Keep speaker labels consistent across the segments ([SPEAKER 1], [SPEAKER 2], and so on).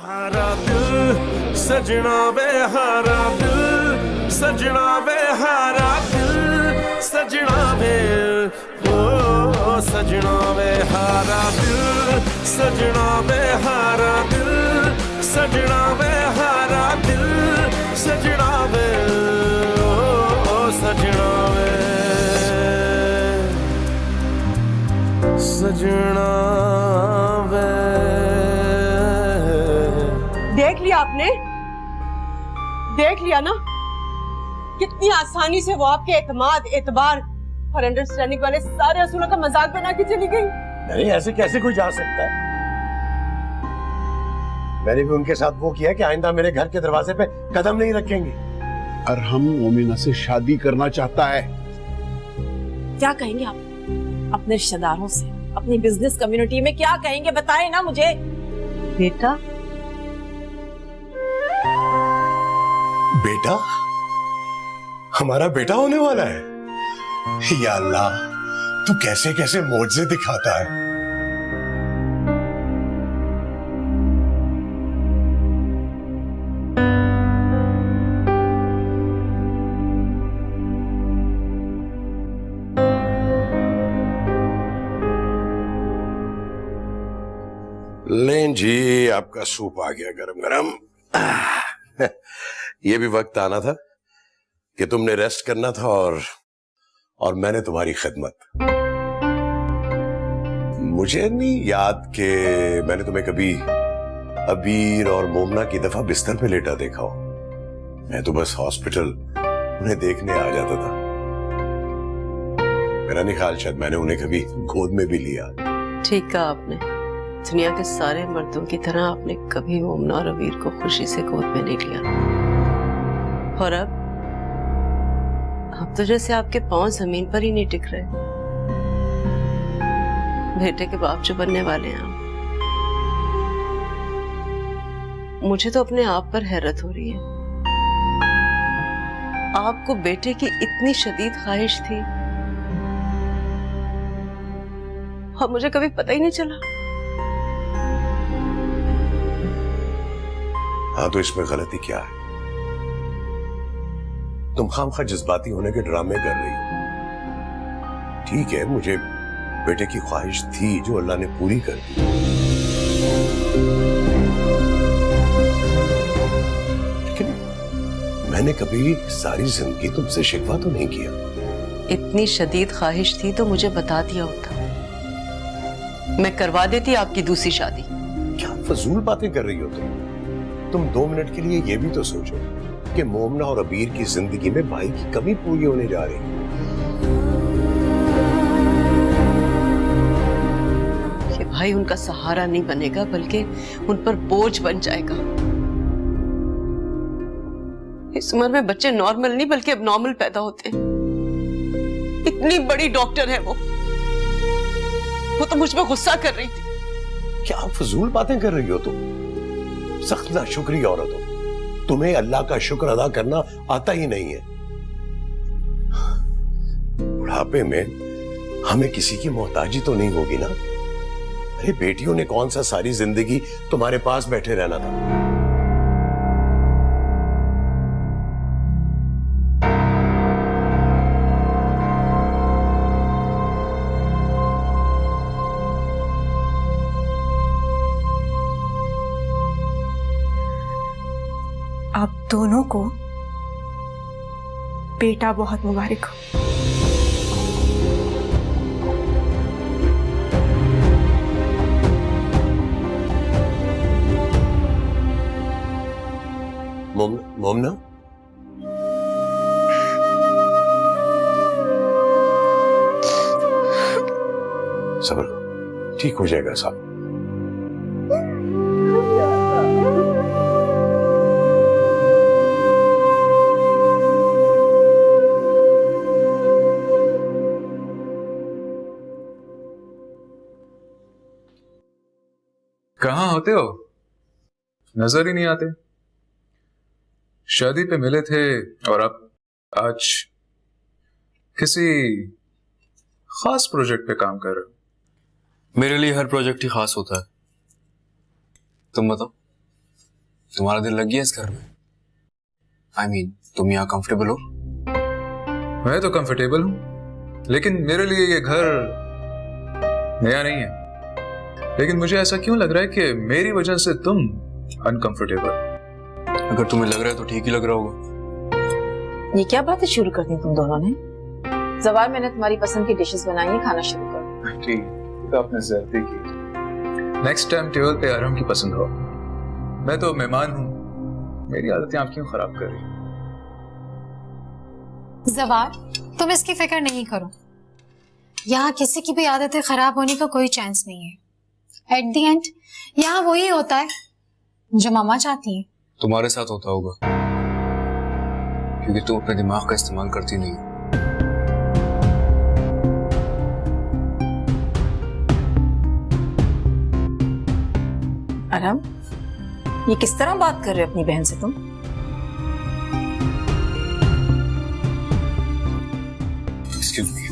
[SPEAKER 1] हारा दिल सजना वे हारा दिल सजना वे हारा दिल सजना वे ओ सजना वे हारा दिल सजना वे हारा दिल सजना वे हारा दिल सजना वे ओ सजना वे सजना वे।
[SPEAKER 2] देख लिया आपने, देख लिया ना कितनी आसानी से वो आपके एतमाद, एतबार और अंडरस्टैंडिंग वाले सारे असूलों का मजाक बना के चली गई।
[SPEAKER 3] नहीं, ऐसे कैसे कोई जा सकता है? मैंने भी उनके साथ वो किया कि आइंदा मेरे घर के दरवाजे पे कदम नहीं रखेंगे।
[SPEAKER 4] और हम मोमिना से शादी करना चाहता है।
[SPEAKER 5] क्या कहेंगे आप अपने रिश्तेदारों से, अपनी बिजनेस कम्युनिटी में क्या कहेंगे? बताएं ना मुझे।
[SPEAKER 2] बेटा,
[SPEAKER 3] बेटा? हमारा बेटा होने वाला है? या अल्लाह, तू कैसे कैसे मौजज़े दिखाता है। लें जी, आपका सूप आ गया गरम गरम। ये भी वक्त आना था कि तुमने रेस्ट करना था और मैंने तुम्हारी खिदमत। मुझे नहीं याद कि मैंने तुम्हें कभी अबीर और मोमना की दफा बिस्तर पे लेटा देखा हो। मैं तो बस हॉस्पिटल उन्हें देखने आ जाता था। मेरा नहीं ख्याल शायद मैंने उन्हें कभी गोद में भी लिया।
[SPEAKER 2] ठीक कहा आपने। दुनिया के सारे मर्दों की तरह आपने कभी मोमना और अबीर को खुशी से गोद में नहीं लिया। और अब तो जैसे आपके पांव जमीन पर ही नहीं टिक रहे। बेटे के बाप जो बनने वाले हैं आप। मुझे तो अपने आप पर हैरत हो रही है। आपको बेटे की इतनी शदीद ख्वाहिश थी और मुझे कभी पता ही नहीं चला।
[SPEAKER 3] हाँ, तो इसमें गलती क्या है? तुम खामखा जज्बाती होने के ड्रामे कर रही हो। ठीक है, मुझे बेटे की ख्वाहिश थी जो अल्लाह ने पूरी कर दी। लेकिन मैंने कभी सारी जिंदगी तुमसे शिकवा तो नहीं किया।
[SPEAKER 2] इतनी शदीद ख्वाहिश थी तो मुझे बता दिया होता, मैं करवा देती आपकी दूसरी शादी।
[SPEAKER 3] क्या फजूल बातें कर रही हो तुम 2 मिनट के लिए ये भी तो सोचो कि मोमना और अबीर की जिंदगी में भाई की कमी पूरी होने जा रही है।
[SPEAKER 2] ये भाई उनका सहारा नहीं बनेगा बल्कि उन पर बोझ बन जाएगा। इस उम्र में बच्चे नॉर्मल नहीं बल्कि अब नॉर्मल पैदा होते हैं। इतनी बड़ी डॉक्टर है वो तो मुझ पर गुस्सा कर रही थी।
[SPEAKER 3] क्या फजूल बातें कर रही हो तुम? सख्त नाशुक्री औरत हो। तुम्हें अल्लाह का शुक्र अदा करना आता ही नहीं है। बुढ़ापे में हमें किसी की मोहताजी तो नहीं होगी ना? अरे बेटियों ने कौन सा सारी जिंदगी तुम्हारे पास बैठे रहना था?
[SPEAKER 6] आप दोनों को बेटा बहुत मुबारक हो।
[SPEAKER 3] मोमना, सब्र करो, ठीक हो जाएगा साहब।
[SPEAKER 7] कहाँ होते हो? नजर ही नहीं आते। शादी पे मिले थे और अब आज किसी खास प्रोजेक्ट पे काम कर रहे हो।
[SPEAKER 8] मेरे लिए हर प्रोजेक्ट ही खास होता है। तुम बताओ। तुम्हारा दिल लग गया इस घर में? I mean, तुम यहाँ कंफर्टेबल हो?
[SPEAKER 7] मैं तो कंफर्टेबल हूँ, लेकिन मेरे लिए ये घर नया नहीं है। लेकिन मुझे ऐसा क्यों लग रहा है कि मेरी वजह से तुम अनकंफर्टेबल।
[SPEAKER 8] अगर तुम्हें लग रहा है तो ठीक ही लग रहा होगा।
[SPEAKER 5] ये क्या बातें शुरू कर दी तुम दोनों ने? जवार, मैंने तुम्हारी पसंद की डिशेस बनाई है, खाना शुरू करो।
[SPEAKER 7] ठीक, तो आपने ज्यादती की। नेक्स्ट टाइम टेबल पे अरहम की पसंद हो। मैं तो मेहमान हूँ, मेरी आदतें आप क्यों खराब कर रही?
[SPEAKER 9] जवार, तुम इसकी फिक्र नहीं करो। यहाँ किसी की भी आदतें खराब होने का कोई चांस नहीं है। एट द एंड यहाँ वही होता है जो मामा चाहती है।
[SPEAKER 8] तुम्हारे साथ होता होगा, क्योंकि तुम अपने दिमाग का इस्तेमाल करती नहीं।
[SPEAKER 5] अरहम, ये किस तरह बात कर रहे हो अपनी बहन से तुम?
[SPEAKER 8] Excuse me.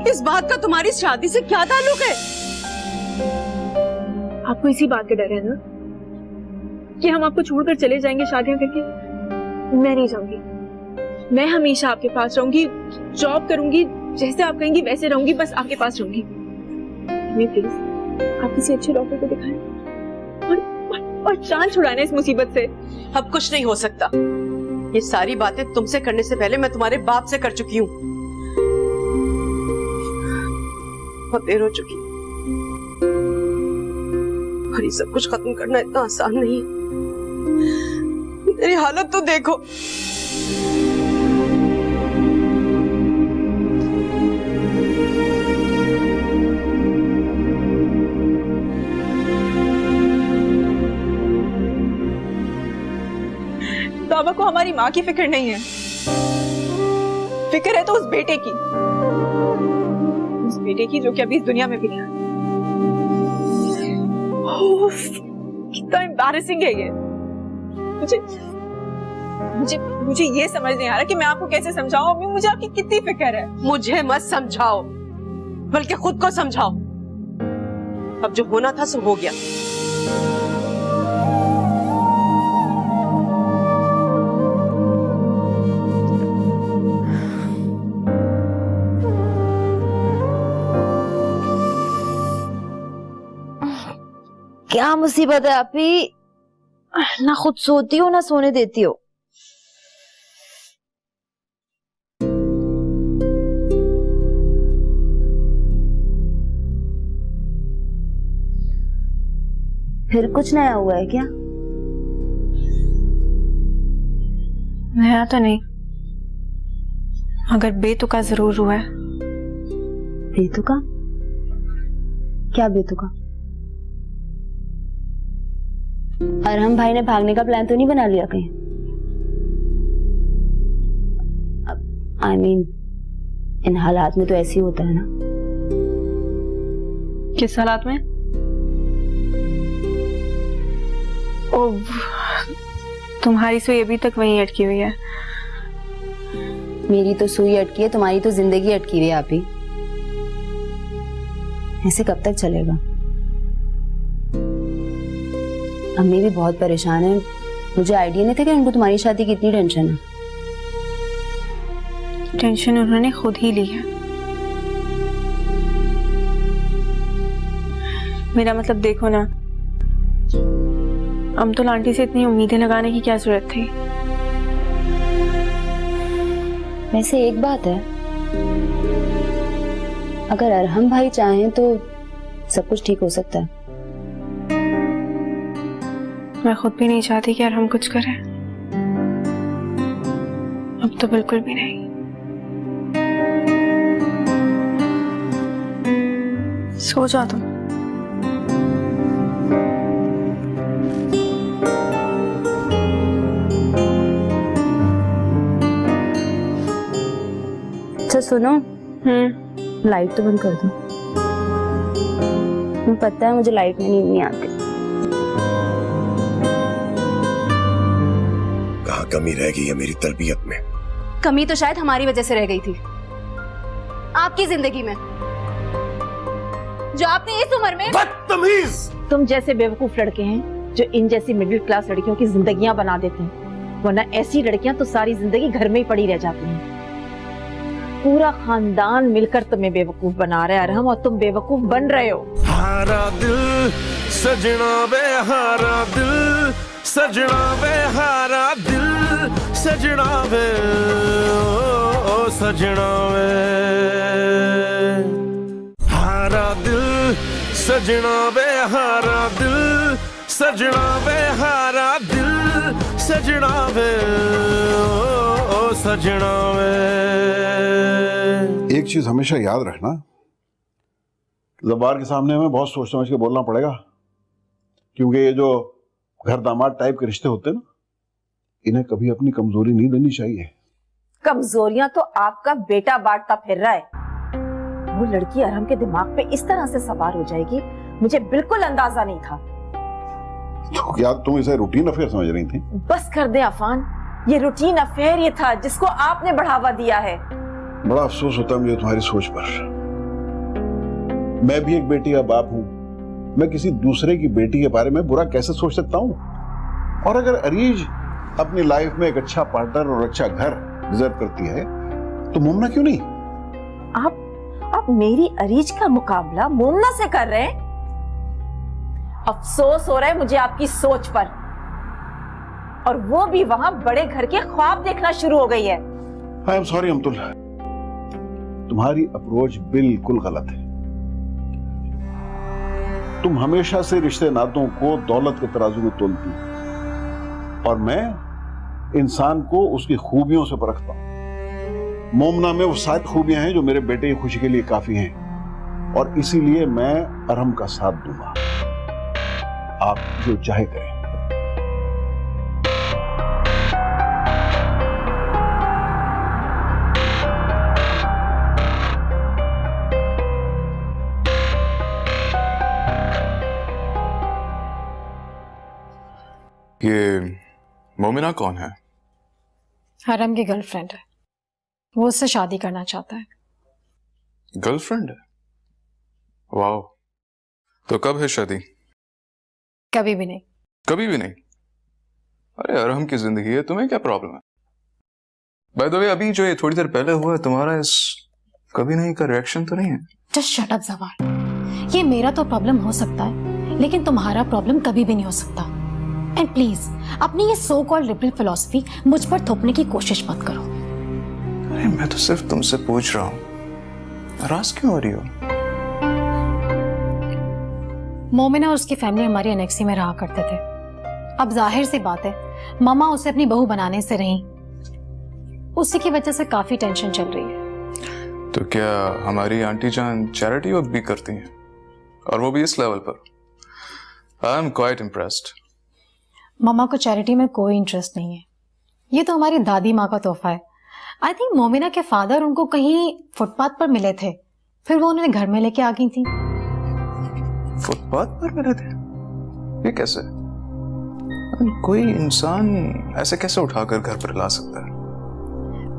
[SPEAKER 2] इस बात का तुम्हारी शादी से क्या ताल्लुक है?
[SPEAKER 6] आपको इसी बात का डर है ना कि हम आपको छोड़कर चले जाएंगे शादियां करके? मैं नहीं जाऊंगी। मैं हमेशा आपके पास रहूंगी, जॉब करूंगी, जैसे आप कहेंगी वैसे रहूंगी, बस आपके पास रहूंगी। प्लीज आप किसी अच्छे डॉक्टर को दिखाएं और जान छुड़ाना इस मुसीबत से।
[SPEAKER 2] अब कुछ नहीं हो सकता। ये सारी बातें तुमसे करने से पहले मैं तुम्हारे बाप से कर चुकी हूँ। बहुत देर हो चुकी और ये सब कुछ खत्म करना इतना आसान नहीं है। मेरी हालत तो देखो।
[SPEAKER 6] बाबा को हमारी माँ की फिक्र नहीं है, फिक्र है तो उस बेटे की, उस बेटे की जो कि अभी इस दुनिया में भी नहीं है। कितना एम्बैरेसिंग है ये। मुझे मुझे मुझे ये समझ नहीं आ रहा कि मैं आपको कैसे समझाऊं। अम्मी, मुझे आपकी कितनी फिक्र है।
[SPEAKER 2] मुझे मत समझाओ, बल्कि खुद को समझाओ। अब जो होना था सो हो गया।
[SPEAKER 10] क्या मुसीबत है आप ही? ना खुद सोती हो ना सोने देती हो। फिर कुछ नया हुआ है क्या?
[SPEAKER 6] नया तो नहीं, मगर बेतुका जरूर हुआ है।
[SPEAKER 10] बेतुका? क्या बेतुका? अरहम भाई ने भागने का प्लान तो नहीं बना लिया कहीं? I mean, इन हालात में तो ऐसे ही होता है ना।
[SPEAKER 6] किस हालात में? तुम्हारी सुई अभी तक वहीं अटकी हुई है।
[SPEAKER 10] मेरी तो सुई अटकी है, तुम्हारी तो जिंदगी अटकी हुई है। आप ही ऐसे कब तक चलेगा? अम्मी भी बहुत परेशान है। मुझे आइडिया नहीं था कि उनको तुम्हारी शादी की इतनी टेंशन है।
[SPEAKER 6] टेंशन उन्होंने खुद ही ली है। मेरा मतलब देखो ना, अमतुल आंटी से इतनी उम्मीदें लगाने की क्या जरूरत थी?
[SPEAKER 10] वैसे एक बात है, अगर अरहम भाई चाहें तो सब कुछ ठीक हो सकता है।
[SPEAKER 6] मैं खुद भी नहीं चाहती कि अरहम कुछ करे। अब तो बिल्कुल भी नहीं। सो जा तुम।
[SPEAKER 10] अच्छा सुनो, लाइट तो बंद कर दो। तुम्हें पता है मुझे लाइट में नींद नहीं आती।
[SPEAKER 3] कहाँ कमी रह गई है मेरी तरबियत में?
[SPEAKER 10] कमी तो शायद हमारी वजह से रह गई थी, आपकी जिंदगी में, जो आपने इस उम्र में।
[SPEAKER 3] बदतमीज!
[SPEAKER 5] तुम जैसे बेवकूफ लड़के हैं जो इन जैसी मिडिल क्लास लड़कियों की जिंदगियां बना देते हैं, वरना ऐसी लड़कियां तो सारी जिंदगी घर में ही पड़ी रह जाती हैं। पूरा खानदान मिलकर तुम्हें बेवकूफ बना रहा है अरहम, और तुम बेवकूफ बन रहे हो।
[SPEAKER 1] हारा दिल सजना वे हारा दिल, सजना वे हारा दिल, सजना वे ओ सजना वे हारा दिल, सजना वे हारा दिल, सजना वे हारा दिल, सजना वे ओ सजना वे।
[SPEAKER 4] एक चीज हमेशा याद रखना, ज़बार के सामने हमें बहुत सोच समझ के बोलना पड़ेगा, क्योंकि ये जो घर दामाद टाइप के रिश्ते होते हैं ना, इन्हें कभी अपनी कमजोरी नहीं देनी चाहिए।
[SPEAKER 5] कमजोरियां तो आपका बेटा बांटता फिर रहा है। वो लड़की अरहम के दिमाग पे इस तरह से सवार हो जाएगी, मुझे बिल्कुल अंदाजा नहीं था।
[SPEAKER 4] तो क्या तुम इसे रूटीन अफेयर समझ रही थी?
[SPEAKER 5] बस कर दे अफान, ये रूटीन अफेयर ये था जिसको आपने बढ़ावा दिया है।
[SPEAKER 4] बड़ा अफसोस होता है मुझे तुम्हारी सोच पर। मैं भी एक बेटी का बाप हूं, मैं किसी दूसरे की बेटी के बारे में बुरा कैसे सोच सकता हूं? और अगर अरीज अपनी लाइफ में एक अच्छा पार्टनर और अच्छा घर डिजर्व करती है तो मोमना क्यों नहीं?
[SPEAKER 5] आप मेरी अरीज का मुकाबला मोमना से कर रहे हैं? अफसोस हो रहा है मुझे आपकी सोच पर, और वो भी वहां बड़े घर के ख्वाब देखना शुरू हो गई है।
[SPEAKER 4] आई एम सॉरी अमतुल, तुम्हारी अप्रोच बिल्कुल गलत है। तुम हमेशा से रिश्ते नातों को दौलत के तराजू में तोलती हो, और मैं इंसान को उसकी खूबियों से परखता हूं। मोमना में वो सारी खूबियां हैं जो मेरे बेटे की खुशी के लिए काफी हैं, और इसीलिए मैं अरहम का साथ दूंगा। आप जो चाहे करें।
[SPEAKER 7] ये मोमिना कौन है?
[SPEAKER 9] अरहम की गर्लफ्रेंड है, वो उससे शादी करना चाहता है।
[SPEAKER 7] गर्लफ्रेंड है? वाह, तो कब है शादी?
[SPEAKER 9] कभी भी नहीं।
[SPEAKER 7] कभी भी नहीं? अरे अरहम की जिंदगी है, तुम्हें क्या प्रॉब्लम है? बाय द वे, अभी जो ये थोड़ी देर पहले हुआ है, तुम्हारा इस कभी नहीं का रिएक्शन तो नहीं है?
[SPEAKER 9] जस्ट शट अप ज़बार। ये मेरा तो प्रॉब्लम हो सकता है, लेकिन तुम्हारा प्रॉब्लम कभी भी नहीं हो सकता। एंड प्लीज अपनी ये सो कॉल्ड लिबरल फिलॉसफी मुझ पर थोपने की कोशिश मत करो।
[SPEAKER 7] अरे मैं तो सिर्फ तुमसे पूछ रहा हूँ, नाराज क्यों हो रही हो?
[SPEAKER 9] मोमिना और उसकी फैमिली हमारी एनेक्सी में रहा करते थे। अब जाहिर सी बात है, मामा उसे अपनी बहू बनाने से रही, उसी की वजह से काफी टेंशन चल रही है।
[SPEAKER 7] तो क्या हमारी आंटी जान चैरिटी वर्क भी करती हैं, और वो भी इस लेवल पर? I am quite impressed.
[SPEAKER 9] मामा को चैरिटी में कोई इंटरेस्ट नहीं है, ये तो हमारी दादी माँ का तोहफा है। आई थिंक मोमिना के फादर उनको कहीं फुटपाथ पर मिले थे, फिर वो उन्हें घर में लेके आ गई थी।
[SPEAKER 7] फुटपाथ पर मिले थे? ये कैसे? कोई इंसान ऐसे कैसे उठाकर घर पर ला सकता है?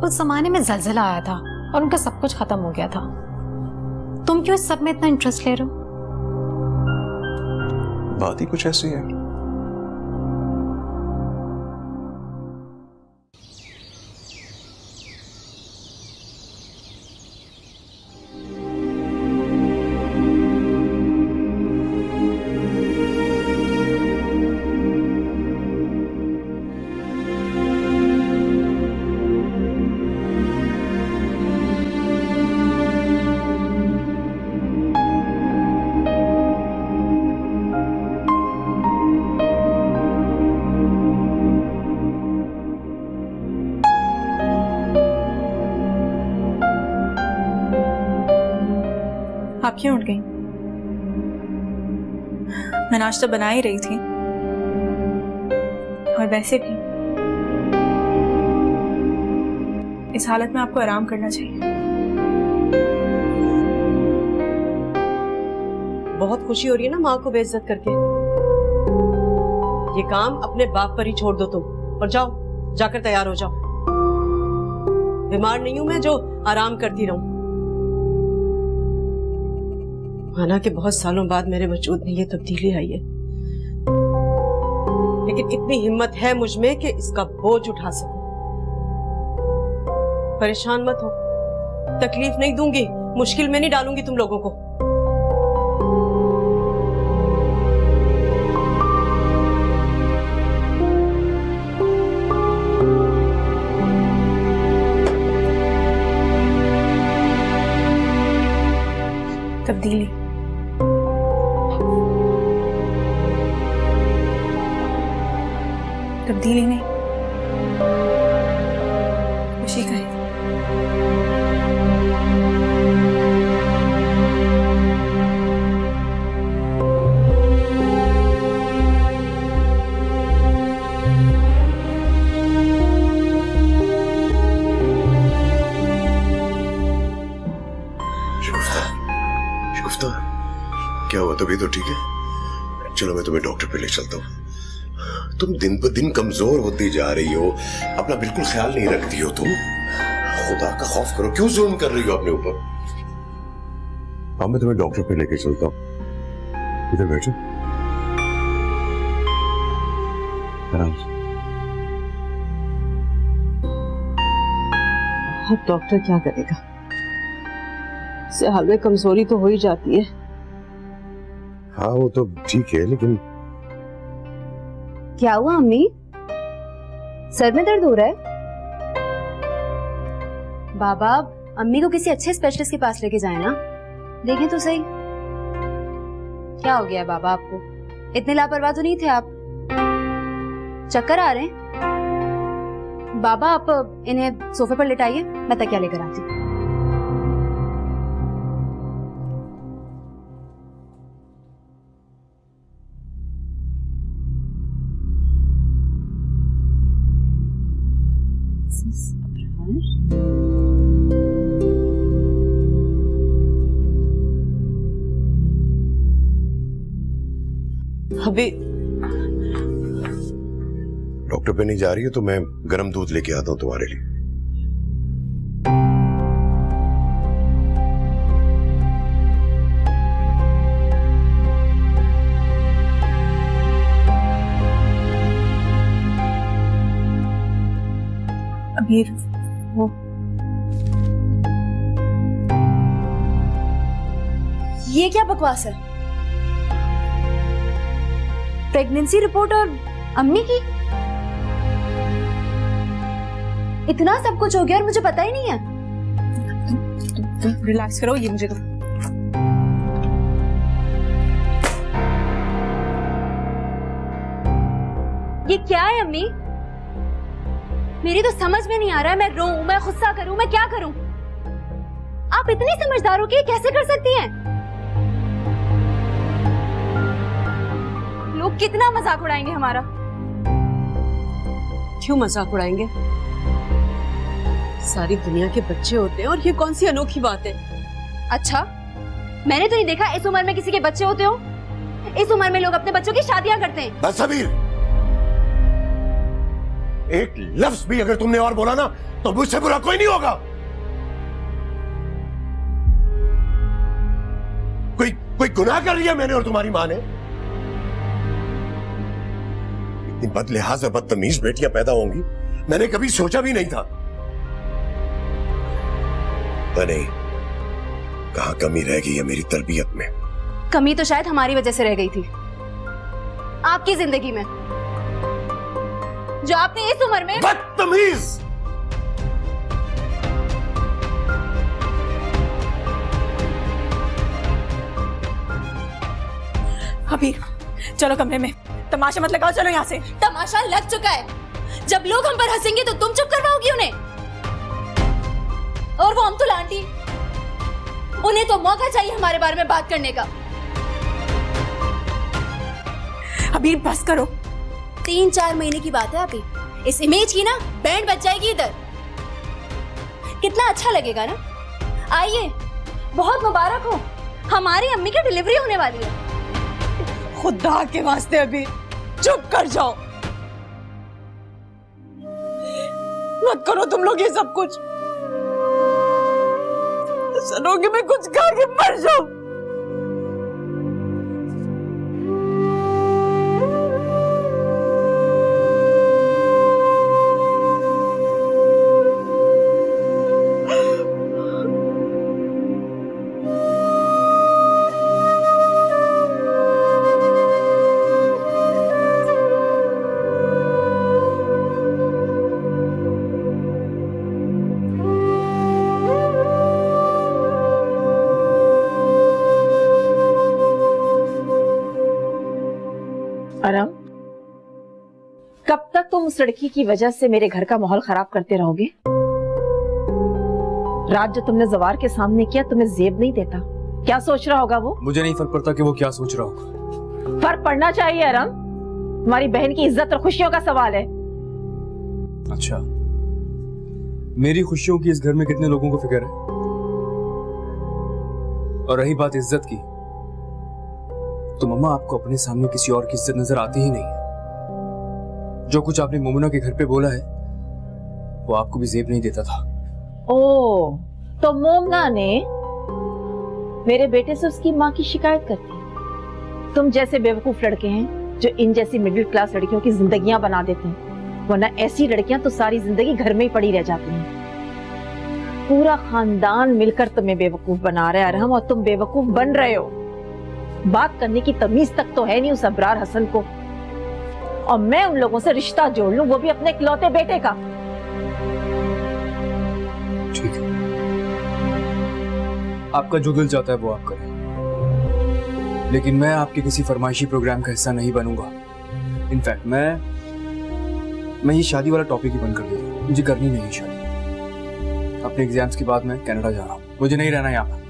[SPEAKER 9] उस जमाने में ज़लज़ला आया था और उनका सब कुछ खत्म हो गया था। तुम क्यों इस सब में इतना इंटरेस्ट ले रहे हो?
[SPEAKER 7] बात ही कुछ ऐसी है।
[SPEAKER 6] आप क्यों उठ गई? मैं नाश्ता बना ही रही थी, और वैसे भी इस हालत में आपको आराम करना चाहिए।
[SPEAKER 2] बहुत खुशी हो रही है ना माँ को बेइज्जत करके। ये काम अपने बाप पर ही छोड़ दो तुम, और जाओ, जाकर तैयार हो जाओ। बीमार नहीं हूं मैं जो आराम करती रहूं। माना कि बहुत सालों बाद मेरे वजूद में ये तब्दीली आई है, लेकिन इतनी हिम्मत है मुझ में कि इसका बोझ उठा सकूं। परेशान मत हो, तकलीफ नहीं दूंगी, मुश्किल में नहीं डालूंगी तुम लोगों को।
[SPEAKER 6] तब्दीली तब्दीली नहीं, खुशी का है।
[SPEAKER 3] शुफ्ता, क्या हुआ? तबीयत तो ठीक है? चलो मैं तुम्हें डॉक्टर पे ले चलता हूँ। तुम दिन ब दिन कमजोर होती जा रही हो, अपना बिल्कुल ख्याल नहीं रखती हो तुम। खुदा का खौफ करो, क्यों जुल्म कर रही हो अपने ऊपर? हाँ, मैं तुम्हें डॉक्टर पे लेके चलता हूँ। इधर बैठो, आराम से।
[SPEAKER 2] अब डॉक्टर क्या करेगा? इससे हाल में कमजोरी तो हो ही जाती है।
[SPEAKER 3] हाँ वो तो ठीक है, लेकिन
[SPEAKER 10] क्या हुआ अम्मी? सर में दर्द हो रहा है? बाबा, अम्मी को किसी अच्छे स्पेशलिस्ट के पास लेके जाए ना, देखें तो सही। क्या हो गया है बाबा आपको? इतने लापरवाह तो नहीं थे आप। चक्कर आ रहे हैं? बाबा आप इन्हें सोफे पर लिटाइए, मैं तकिया लेकर आती हूँ।
[SPEAKER 2] अभी
[SPEAKER 3] डॉक्टर पे नहीं जा रही है तो मैं गर्म दूध लेके आता हूँ तुम्हारे लिए।
[SPEAKER 6] अबीर, वो
[SPEAKER 10] ये क्या बकवास है? प्रेगनेंसी रिपोर्ट और अम्मी की? इतना सब कुछ हो गया और मुझे पता ही नहीं है।
[SPEAKER 6] रिलैक्स करो, ये मुझे तो
[SPEAKER 10] ये क्या है अम्मी? मेरी तो समझ में नहीं आ रहा है, मैं रोऊं, मैं गुस्सा करूं, मैं क्या करूं? आप इतनी समझदार हो कि कैसे कर सकती हैं? लोग कितना मजाक उड़ाएंगे हमारा।
[SPEAKER 2] क्यों मजाक उड़ाएंगे? सारी दुनिया के बच्चे होते हैं और ये कौन सी अनोखी बात है?
[SPEAKER 10] अच्छा, मैंने तो नहीं देखा इस उम्र में किसी के बच्चे होते हो। इस उम्र में लोग अपने बच्चों की शादियां करते हैं।
[SPEAKER 3] बस अबीर, एक लफ्ज भी अगर तुमने और बोला ना तो मुझसे बुरा कोई नहीं होगा। कोई गुनाह कर लिया मैंने और तुम्हारी मां ने? इतनी बदलिहाज और बदतमीज बेटियां पैदा होंगी मैंने कभी सोचा भी नहीं था। नहीं, कहां कमी रह गई है मेरी तरबियत में?
[SPEAKER 10] कमी तो शायद हमारी वजह से रह गई थी, आपकी जिंदगी में, जो आपने इस उम्र में।
[SPEAKER 3] बदतमीज!
[SPEAKER 6] अबीर, चलो कमरे में, तमाशा मत लगाओ, चलो यहाँ से।
[SPEAKER 10] तमाशा लग चुका है। जब लोग हम पर हंसेंगे तो तुम चुप करवाओगी उन्हें। और वो अमतुल आंटी, उन्हें तो मौका चाहिए हमारे बारे में बात करने का।
[SPEAKER 6] अबीर बस करो।
[SPEAKER 10] 3-4 महीने की बात है अभी। इस इमेज की ना बैंड बज जाएगी इधर। कितना अच्छा लगेगा ना। आइए, बहुत मुबारक हो, हमारी अम्मी की डिलीवरी होने वाली है।
[SPEAKER 2] खुदा के वास्ते अभी चुप कर जाओ, मत करो तुम लोग ये सब कुछ। सुनोगे मैं कुछ खा के मर जाऊं।
[SPEAKER 5] अरम, कब तक तुम उस लड़की की वजह से मेरे घर का माहौल खराब करते रहोगे? रात जो तुमने जवार के सामने किया तुम्हें जेब नहीं देता, क्या सोच रहा होगा वो?
[SPEAKER 8] मुझे नहीं फर्क पड़ता कि वो क्या सोच रहा होगा।
[SPEAKER 5] फर्क पड़ना चाहिए अरम, तुम्हारी बहन की इज्जत और खुशियों का सवाल है।
[SPEAKER 8] अच्छा, मेरी खुशियों की इस घर में कितने लोगों को फिक्र है? और रही बात इज्जत की, तो मम्मा आपको अपने सामने किसी और की इज्जत नजर आती ही नहीं है। जो कुछ आपने मोमुना के घर पे बोला है वो आपको भी जेब नहीं देता था।
[SPEAKER 5] ओ, तो मोमना ने मेरे बेटे से उसकी माँ की शिकायत करती। तुम जैसे बेवकूफ लड़के हैं जो इन जैसी मिडिल क्लास लड़कियों की जिंदगियां बना देते हैं, वरना ऐसी लड़कियां तो सारी जिंदगी घर में ही पड़ी रह जाती हैं। पूरा खानदान मिलकर तुम्हें बेवकूफ बना रहा है अरहम, और तुम बेवकूफ बन रहे हो। बात करने की तमीज तक तो है नहीं उस अबरार हसन को, और मैं उन लोगों से रिश्ता जोड़ लूं, वो भी अपने इकलौते बेटे का।
[SPEAKER 8] ठीक है, आपका जो दिल चाहता है वो आप करें, लेकिन मैं आपके किसी फरमाइशी प्रोग्राम का हिस्सा नहीं बनूंगा। इनफैक्ट मैं ये शादी वाला टॉपिक ही बंद कर देता हूँ। मुझे करनी नहीं है शादी। अपने एग्जाम्स के बाद मैं कनाडा जा रहा हूँ, मुझे नहीं रहना यहाँ पर।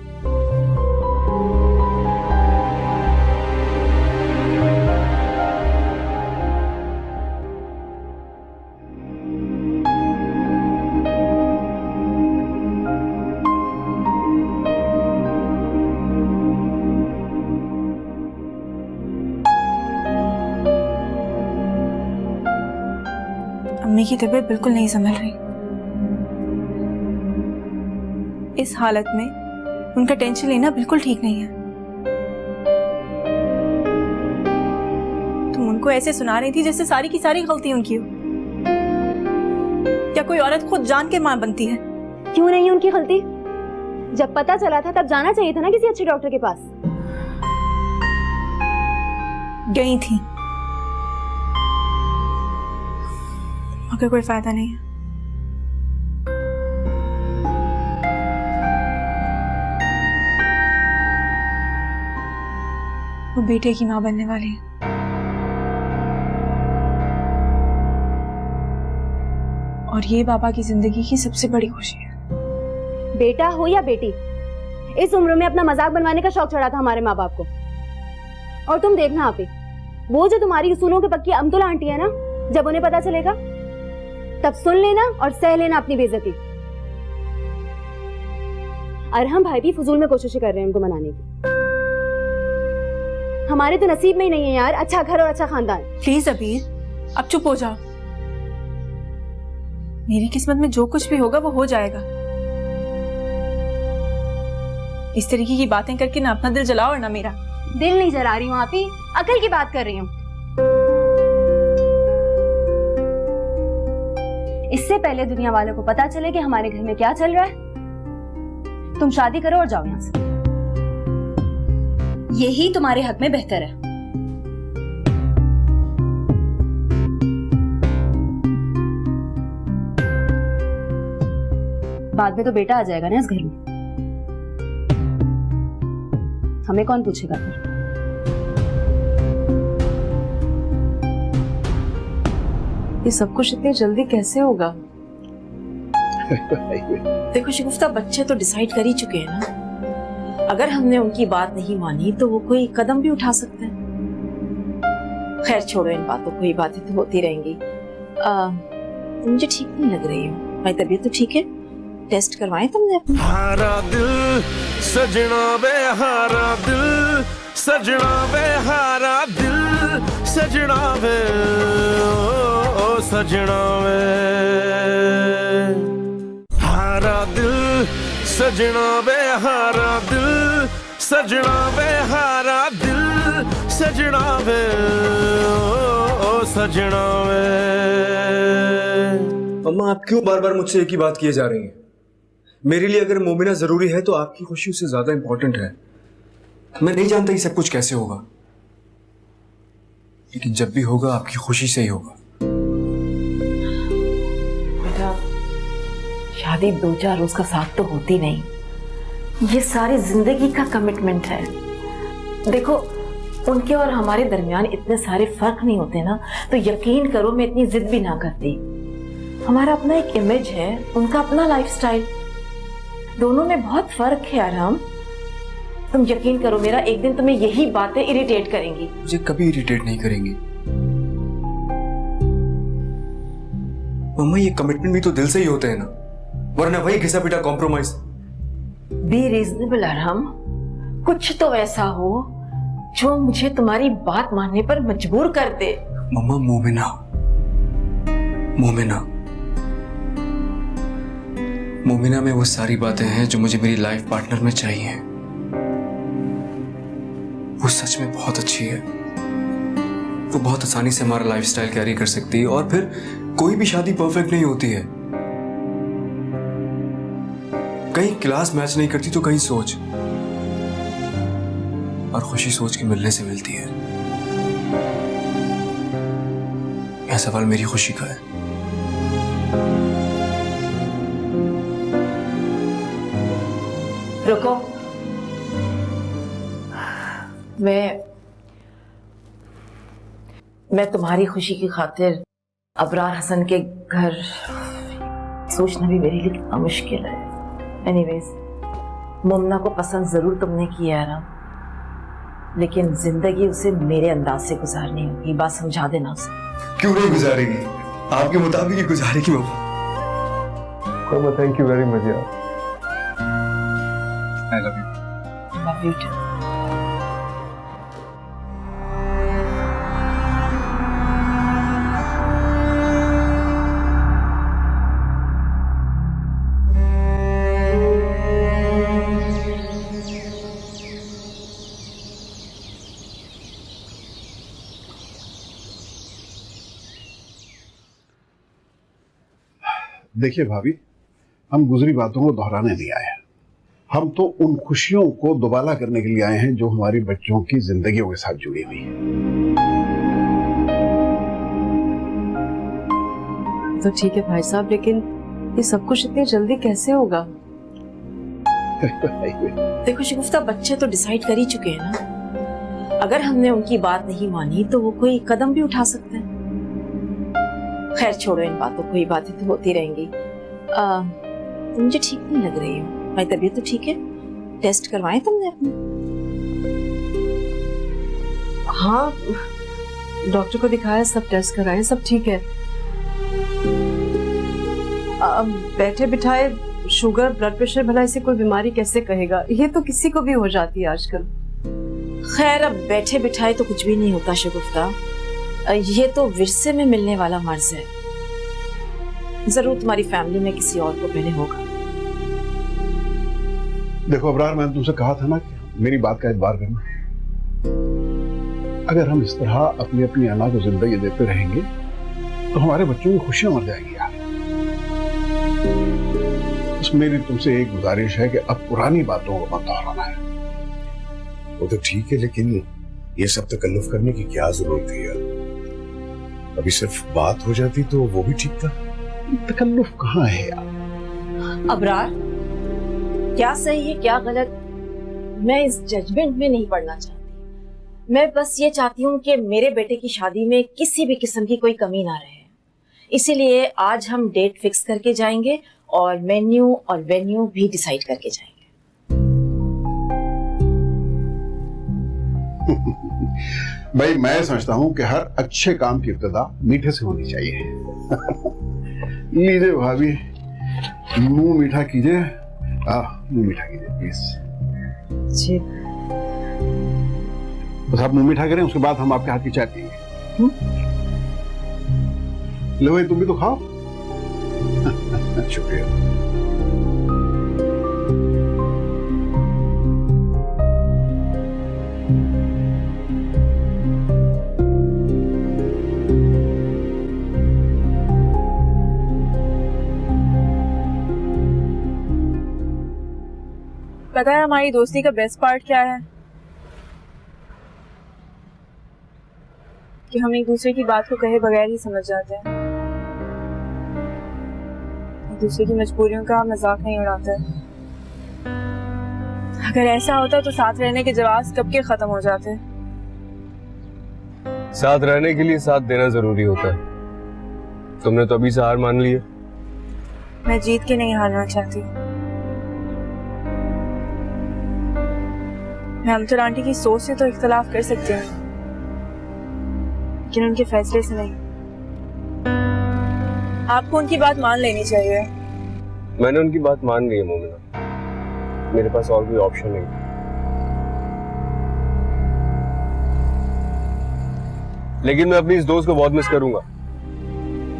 [SPEAKER 6] अम्मी की तबीयत बिल्कुल नहीं संभल रही। इस हालत में उनका टेंशन लेना बिल्कुल ठीक नहीं है। तुम उनको ऐसे सुना रही थी जैसे सारी की सारी गलती उनकी हो। क्या कोई औरत खुद जान के मां बनती है?
[SPEAKER 10] क्यों नहीं उनकी गलती? जब पता चला था तब जाना चाहिए था ना किसी अच्छे डॉक्टर के पास।
[SPEAKER 6] गई थी, मगर कोई फायदा नहीं है। वो बेटे की मां बनने वाली है। और ये बाबा की जिंदगी की सबसे बड़ी खुशी है।
[SPEAKER 10] बेटा हो या बेटी, इस उम्र में अपना मजाक बनवाने का शौक चढ़ा था हमारे माँ बाप को। और तुम देखना आप ही, वो जो तुम्हारी उसूलों के पक्की अमतुला आंटी है ना, जब उन्हें पता चलेगा तब सुन लेना और सह लेना अपनी बेइज्जती। अरहम भाई भी फजूल में कोशिश कर रहे हैं उनको मनाने की। हमारे तो नसीब में ही नहीं है यार अच्छा घर और अच्छा खानदान।
[SPEAKER 6] प्लीज अबीर, अब चुप हो जाओ। मेरी किस्मत में जो कुछ भी होगा वो हो जाएगा। इस तरीके की बातें करके ना अपना दिल जलाओ और ना मेरा।
[SPEAKER 10] दिल नहीं जला रही हूँ आप ही, अकल की बात कर रही हूँ। इससे पहले दुनिया वालों को पता चले कि हमारे घर में क्या चल रहा है, तुम शादी करो और जाओ यहां से। यही तुम्हारे हक में बेहतर है। बाद में तो बेटा आ जाएगा ना इस घर में, हमें कौन पूछेगा फिर?
[SPEAKER 6] ये सब कुछ इतनी जल्दी कैसे होगा? देखो शिगुफ्ता, बच्चे तो डिसाइड कर ही चुके हैं ना। अगर हमने उनकी बात नहीं मानी तो वो कोई कदम भी उठा सकते हैं। खैर छोड़ो इन बातों को, ये बातें तो होती रहेंगी। मुझे ठीक नहीं लग रही हूँ। मेरी तबीयत तो ठीक है, टेस्ट करवाएं तुमने अपना?
[SPEAKER 1] हारा दिल सजना वे हारा दिल सजना वे हारा दिल सजना वे ओ सजना वे हारा दिल सजना वे हारा दिल सजना वे हारा दिल सजना वे ओ सजना वे।
[SPEAKER 8] अम्मा आप क्यों बार बार मुझसे एक ही बात किए जा रही हैं? मेरे लिए अगर मोमिना जरूरी है तो आपकी खुशी उससे ज्यादा इंपॉर्टेंट है। मैं नहीं जानता ये सब कुछ कैसे होगा, लेकिन जब भी होगा आपकी खुशी से ही होगा।
[SPEAKER 5] बेटा शादी 2-4 रोज का साथ तो होती नहीं, ये सारी जिंदगी का कमिटमेंट है। देखो उनके और हमारे दरमियान इतने सारे फर्क नहीं होते ना, तो यकीन करो मैं इतनी जिद भी ना करती। हमारा अपना एक इमेज है, उनका अपना लाइफस्टाइल, दोनों में बहुत फर्क है आराम। तुम यकीन करो मेरा, एक दिन तुम्हें यही बातें इरिटेट करेंगी।
[SPEAKER 8] मुझे कभी इरिटेट नहीं करेंगी मम्मा, ये कमिटमेंट भी तो दिल से ही होते हैं ना, वरना वही घिसा पिटा कॉम्प्रोमाइज।
[SPEAKER 5] बी रीजनेबल आराम, कुछ तो ऐसा हो जो मुझे तुम्हारी बात मानने पर मजबूर कर दे।
[SPEAKER 8] मम्मा मोमिना, मोमिना मोमिना में वो सारी बातें हैं जो मुझे मेरी लाइफ पार्टनर में चाहिए। वो सच में बहुत अच्छी है, वो बहुत आसानी से हमारा लाइफस्टाइल कैरी कर सकती है, और फिर कोई भी शादी परफेक्ट नहीं होती है। कहीं क्लास मैच नहीं करती तो कहीं सोच, और खुशी सोच के मिलने से मिलती है। यह सवाल मेरी खुशी का है।
[SPEAKER 5] रुको, मैं तुम्हारी खुशी की खातिर अबरार हसन के घर सोचना भी मेरे लिए कितना मुश्किल है। एनीवेज, मोमना को पसंद जरूर तुमने किया है ना, लेकिन जिंदगी उसे मेरे अंदाज से गुजारनी होगी। बात समझा देना उसे।
[SPEAKER 8] क्यों नहीं गुजारेगी, आपके मुताबिक ही गुजारेगी मम्मा। थैंक यू वेरी मच यार। I love you.
[SPEAKER 5] Love you too.
[SPEAKER 4] देखिए भाभी, हम गुजरी बातों को दोहराने नहीं आए, हम तो उन खुशियों को दोबारा करने के लिए आए हैं जो हमारी बच्चों की जिंदगियों के साथ जुड़ी हुई है।
[SPEAKER 2] तो ठीक है भाई साहब, लेकिन ये सब कुछ इतनी जल्दी कैसे होगा?
[SPEAKER 5] देखो शिगुफ्ता, बच्चे तो डिसाइड कर ही चुके हैं ना। अगर हमने उनकी बात नहीं मानी तो वो कोई कदम भी उठा सकते हैं। खैर छोड़ो इन बातों को, ये बातें तो होती रहेंगी। तुम मुझे ठीक नहीं लग रही हो, मेरी तबीयत तो ठीक है? टेस्ट करवाए तुमने अपने?
[SPEAKER 2] हाँ, डॉक्टर को दिखाया, सब टेस्ट कराए, सब ठीक है। अब बैठे बिठाए शुगर, ब्लड प्रेशर, भला इसे कोई बीमारी कैसे कहेगा? ये तो किसी को भी हो जाती है आजकल।
[SPEAKER 5] खैर अब बैठे बिठाए तो कुछ भी नहीं होता शगुफ्ता, ये तो विरसे में मिलने वाला मर्ज है। जरूर तुम्हारी फैमिली में किसी और को पहले होगा।
[SPEAKER 4] देखो अबरार, मैंने तुमसे कहा था ना कि मेरी बात का एतबार करना। अगर हम इस तरह अपनी अपनी अना को जिंदगी देते रहेंगे तो हमारे बच्चों की खुशियां मर जाएंगी यार। बस मेरी तुमसे एक गुजारिश है कि अब पुरानी बातों को मत दोहराना है।
[SPEAKER 3] वो तो ठीक है, लेकिन ये सब तकल्लुफ करने की क्या जरूरत है यार? अभी सिर्फ बात हो जाती तो वो भी ठीक था।
[SPEAKER 4] तकल्लुफ कहाँ है यार?
[SPEAKER 5] अबरार, क्या सही है क्या गलत, मैं इस जजमेंट में नहीं पड़ना चाहती। मैं बस ये चाहती हूँ कि मेरे बेटे की शादी में किसी भी किस्म की कोई कमी ना रहे। इसीलिए आज हम डेट फिक्स करके जाएंगे और मेन्यू और वेन्यू भी डिसाइड करके जाएंगे।
[SPEAKER 4] भाई मैं समझता हूं कि हर अच्छे काम की इब्तिदा मीठे से होनी चाहिए। लीजिए भाभी, मुंह मीठा कीजिए, मुंह मीठा कीजिए प्लीज।
[SPEAKER 5] जी
[SPEAKER 4] बस आप मुंह मीठा करें, उसके बाद हम आपके हाथ की चाय पिएंगे। लो भाई, तुम भी तो खाओ। शुक्रिया।
[SPEAKER 6] पता है हमारी दोस्ती का बेस्ट पार्ट क्या है? कि हम एक दूसरे की बात को कहे बगैर ही समझ जाते हैं, एक दूसरे की मजबूरियों का मजाक नहीं उड़ाते। अगर ऐसा होता तो साथ रहने के जवाब कब के खत्म हो जाते।
[SPEAKER 11] साथ रहने के लिए साथ देना जरूरी होता है। तुमने तो अभी से हार मान ली है।
[SPEAKER 6] मैं जीत के नहीं हारना चाहती। मैं अमतुल आंटी की सोच से तो इख्तलाफ कर सकती हूँ, लेकिन उनके फैसले से नहीं। आपको उनकी बात मान लेनी चाहिए।
[SPEAKER 11] मैंने उनकी बात मान ली है मोमिना, मेरे पास और कोई ऑप्शन नहीं। लेकिन मैं अपनी इस दोस्त को बहुत मिस करूंगा,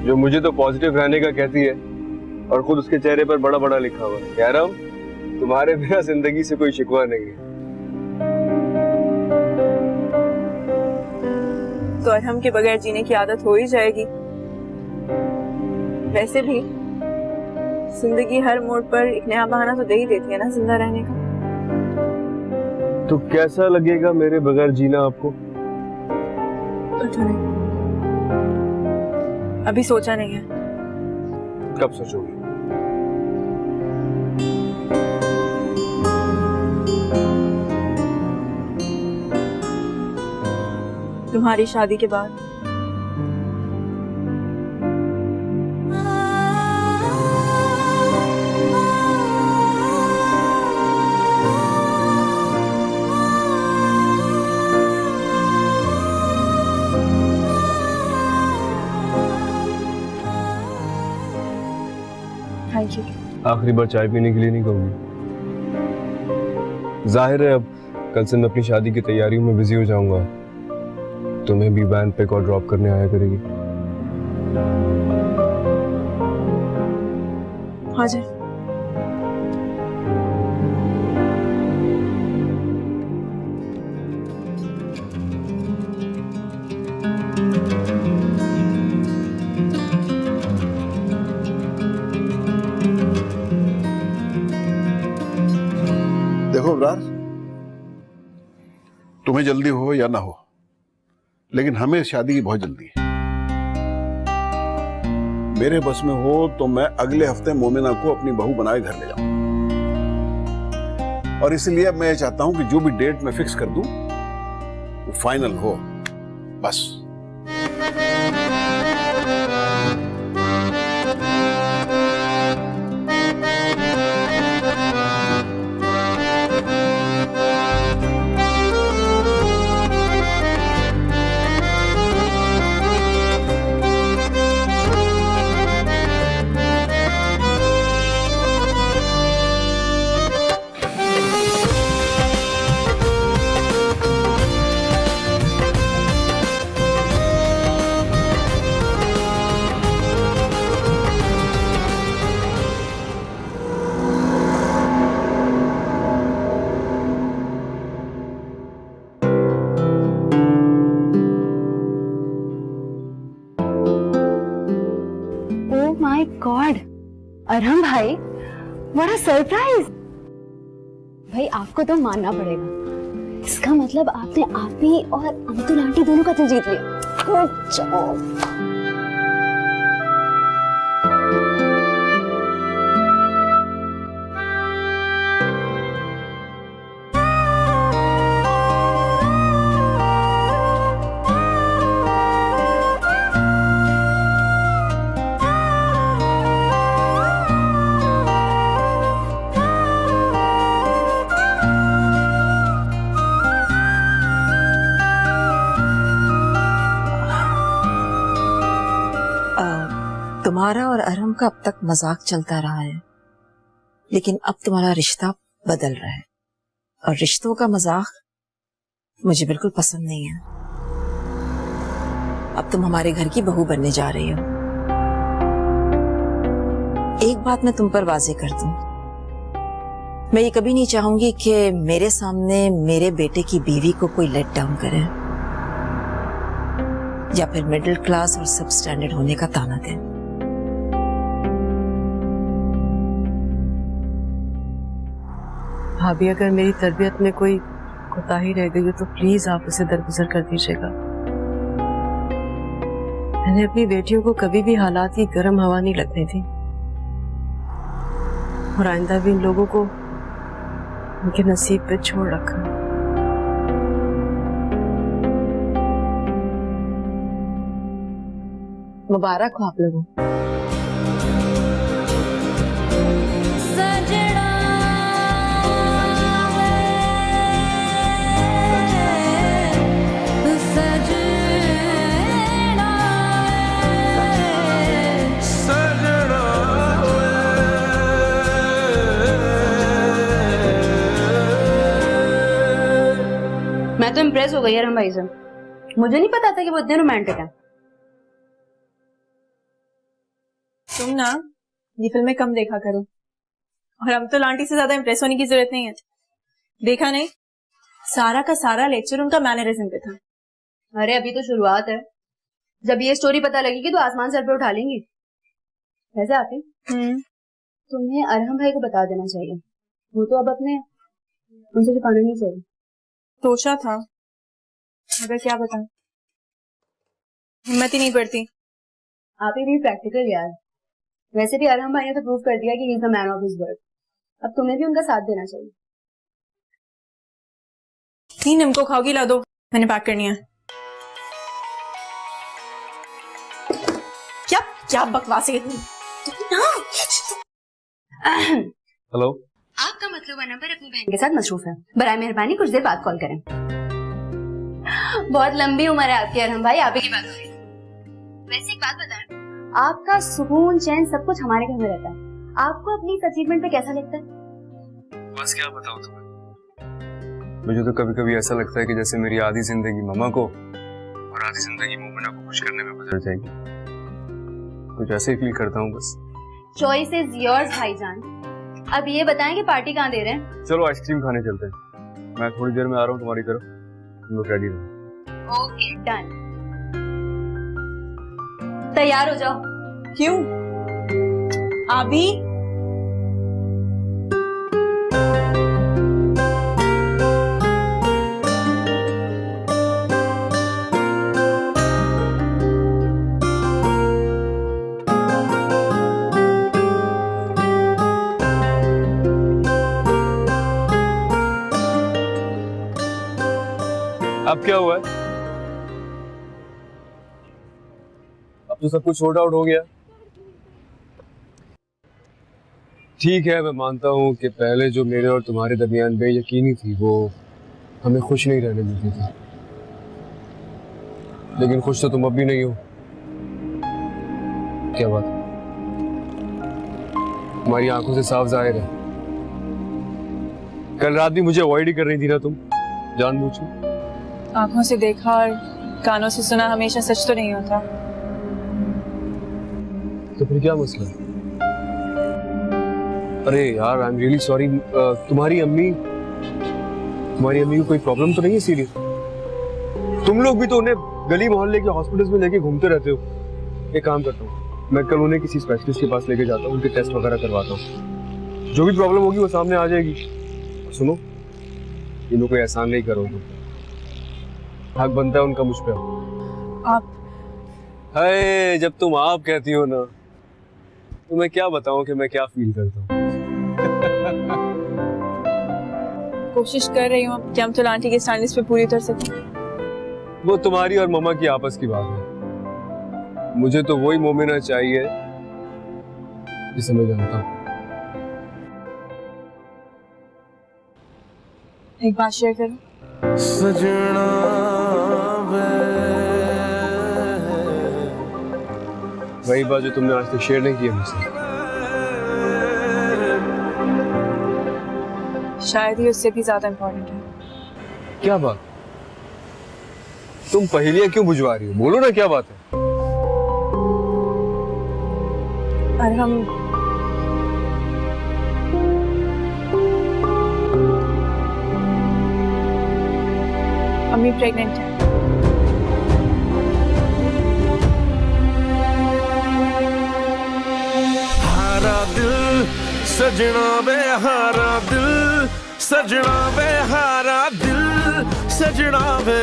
[SPEAKER 11] जो मुझे तो पॉजिटिव रहने का कहती है और खुद उसके चेहरे पर बड़ा बड़ा लिखा हुआ है, यार तुम्हारे बिना जिंदगी से कोई शिकवा नहीं है।
[SPEAKER 6] तो अरहम के बगैर जीने की आदत हो ही जाएगी। वैसे भी जिंदगी हर मोड़ पर एक नया बहाना तो दे ही देती है ना जिंदा रहने का।
[SPEAKER 11] तो कैसा लगेगा मेरे बगैर जीना आपको?
[SPEAKER 6] पता नहीं, अभी सोचा नहीं है।
[SPEAKER 11] कब सोचोगे?
[SPEAKER 6] तुम्हारी शादी के बाद। Thank you.
[SPEAKER 11] आखिरी बार चाय पीने के लिए नहीं कहूंगी। जाहिर है अब कल से मैं अपनी शादी की तैयारियों में बिजी हो जाऊंगा, तुम्हें भी वैन पिक और ड्रॉप करने आया करेगी।
[SPEAKER 6] हाँ जी।
[SPEAKER 4] देखो इब्रार, तुम्हें जल्दी हो या ना हो, लेकिन हमें शादी की बहुत जल्दी है। मेरे बस में हो तो मैं अगले हफ्ते मोमिना को अपनी बहू बनाए घर ले जाऊं, और इसलिए मैं चाहता हूं कि जो भी डेट मैं फिक्स कर दूं वो फाइनल हो, बस।
[SPEAKER 10] माय गॉड, अरहम भाई, व्हाट अ सरप्राइज। भाई आपको तो मानना पड़ेगा, इसका मतलब आपने आप ही और अमतुल आंटी दोनों का दिल जीत लिया। Good job.
[SPEAKER 12] तुम्हारा और अरहम का अब तक मजाक चलता रहा है, लेकिन अब तुम्हारा रिश्ता बदल रहा है।
[SPEAKER 5] और रिश्तों का मजाक मुझे बिल्कुल पसंद नहीं है। अब तुम हमारे घर की बहू बनने जा रही हो। एक बात मैं तुम पर वाजे कर दूं, मैं ये कभी नहीं चाहूंगी कि मेरे सामने मेरे बेटे की बीवी को कोई लेट डाउन करे या फिर मिडिल क्लास और सब स्टैंडर्ड होने का ताना दे।
[SPEAKER 2] भाभी, अगर मेरी तरबियत में कोई कोताही रह गई हो तो प्लीज आप उसे दरगुजर कर दीजिएगा। मैंने अपनी बेटियों को कभी भी हालात की गर्म हवा नहीं लगने दी और आइंदा भी इन लोगों को उनके नसीब पे छोड़ रखा।
[SPEAKER 5] मुबारक हो आप लोगों।
[SPEAKER 10] मैं तो इम्प्रेस हो गई यार हम भाई से। मुझे नहीं पता था कि वो इतने रोमांटिक हैं।
[SPEAKER 6] तुम ना ये फिल्में कम देखा करो, और हम तो लांटी से ज्यादा इम्प्रेस होने की जरूरत नहीं है। देखा नहीं, सारा का सारा लेक्चर उनका मैनरिज्म पे था।
[SPEAKER 10] अरे अभी तो शुरुआत है, जब ये स्टोरी पता लगेगी तो आसमान सर पे उठा लेंगी। वैसे आती तुम्हें अरहम भाई को बता देना चाहिए, वो तो अब अपने उनसे छुपाना नहीं चाहिए।
[SPEAKER 6] सोचा था, मगर क्या बताऊं, हिम्मत ही नहीं पड़ती।
[SPEAKER 10] आप ही भी प्रैक्टिकल यार। वैसे भी अरहम भाई ने तो प्रूव कर दिया कि he is the man of his word. अब तुम्हें भी उनका साथ देना चाहिए।
[SPEAKER 6] 3 निम्को खाओगी, ला दो, मैंने पैक करनी है। क्या क्या बकवास है
[SPEAKER 11] हेलो,
[SPEAKER 10] आपका मतलब नंबर अपनी बहन के साथ मसरूफ है। बराए मेहरबानी कुछ देर बाद कॉल करें। बहुत लंबी उम्र है आपकी अरहम भाई, आप ही की बात हो रही। वैसे एक बात बताएं, आपका सुकून चैन सब कुछ हमारे घर में रहता है। आपको अपनी इस अचीवमेंट पे कैसा लगता है?
[SPEAKER 11] बस क्या बताऊं तुम्हें, मुझे तो कभी कभी ऐसा लगता है कि जैसे मेरी आधी जिंदगी ममा को और आधी जिंदगी मोमिना को खुश करने में गुजर जाएगी। कुछ ऐसे ही फील करता हूँ बस।
[SPEAKER 10] चॉइस इज योर्स भाईजान। अब ये बताएं कि पार्टी कहाँ दे रहे हैं?
[SPEAKER 11] चलो आइसक्रीम खाने चलते हैं, मैं थोड़ी देर में आ रहा हूँ तुम्हारी तरफ, तुम लोग रेडी रहो।
[SPEAKER 10] Okay done. तैयार हो जाओ।
[SPEAKER 6] क्यों? अभी
[SPEAKER 11] अब क्या हुआ है? अब तो सब कुछ सॉर्ट आउट हो गया। ठीक है, मैं मानता हूँ कि पहले जो मेरे और तुम्हारे दरमियान बेयकीनी थी वो हमें खुश नहीं रहने देती थी, लेकिन खुश तो तुम अब भी नहीं हो। क्या बात है? तुम्हारी आंखों से साफ जाहिर है। कल रात भी मुझे अवॉइड ही कर रही थी ना तुम, जानबूझ के?
[SPEAKER 6] आंखों से देखा और कानों से सुना हमेशा सच तो नहीं होता।
[SPEAKER 11] तो फिर क्या मसला है? अरे यार, आई एम रियली सॉरी। तुम्हारी अम्मी को कोई प्रॉब्लम तो नहीं है सीरियस? तुम लोग भी तो उन्हें गली मोहल्ले के हॉस्पिटल्स में लेके घूमते रहते हो। एक काम करता हूँ, मैं कल उन्हें किसी स्पेशलिस्ट के पास लेके जाता हूँ, उनके टेस्ट वगैरह करवाता हूँ। जो भी प्रॉब्लम होगी वो सामने आ जाएगी। सुनो, इन लोग कोई एहसान नहीं करोगे, हक बनता है उनका मुझ पे।
[SPEAKER 6] आप
[SPEAKER 11] हाय, जब तुम आप कहती हो ना तो मैं क्या बताऊं कि मैं क्या फील करता हूँ।
[SPEAKER 6] कोशिश कर रही हूँ कि हम तो आंटी के स्टैंडर्ड्स पे पूरी उतर सकें।
[SPEAKER 11] वो तुम्हारी और मम्मा की आपस की बात है। मुझे तो वही मोमिना चाहिए जिसे मैं जानता हूँ।
[SPEAKER 6] एक बात शेयर करूं?
[SPEAKER 1] सजना
[SPEAKER 11] वही बात जो तुमने आज तक शेयर नहीं किया मुझसे।
[SPEAKER 6] शायद ये उससे भी ज्यादा इम्पोर्टेंट है।
[SPEAKER 11] क्या बात? तुम पहेलियां क्यों बुझवा रही हो? बोलो ना क्या बात है।
[SPEAKER 6] अरहम, अम्मी प्रेग्नेंट है।
[SPEAKER 1] हारा दिल सजना वे हारा दिल सजना वे हारा दिल सजना वे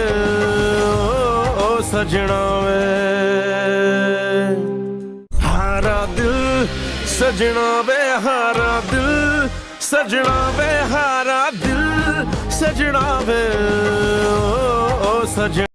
[SPEAKER 1] ओ सजना वे हारा दिल सजना वे हारा दिल सजना वे हारा दिल सजना वे ओ सजना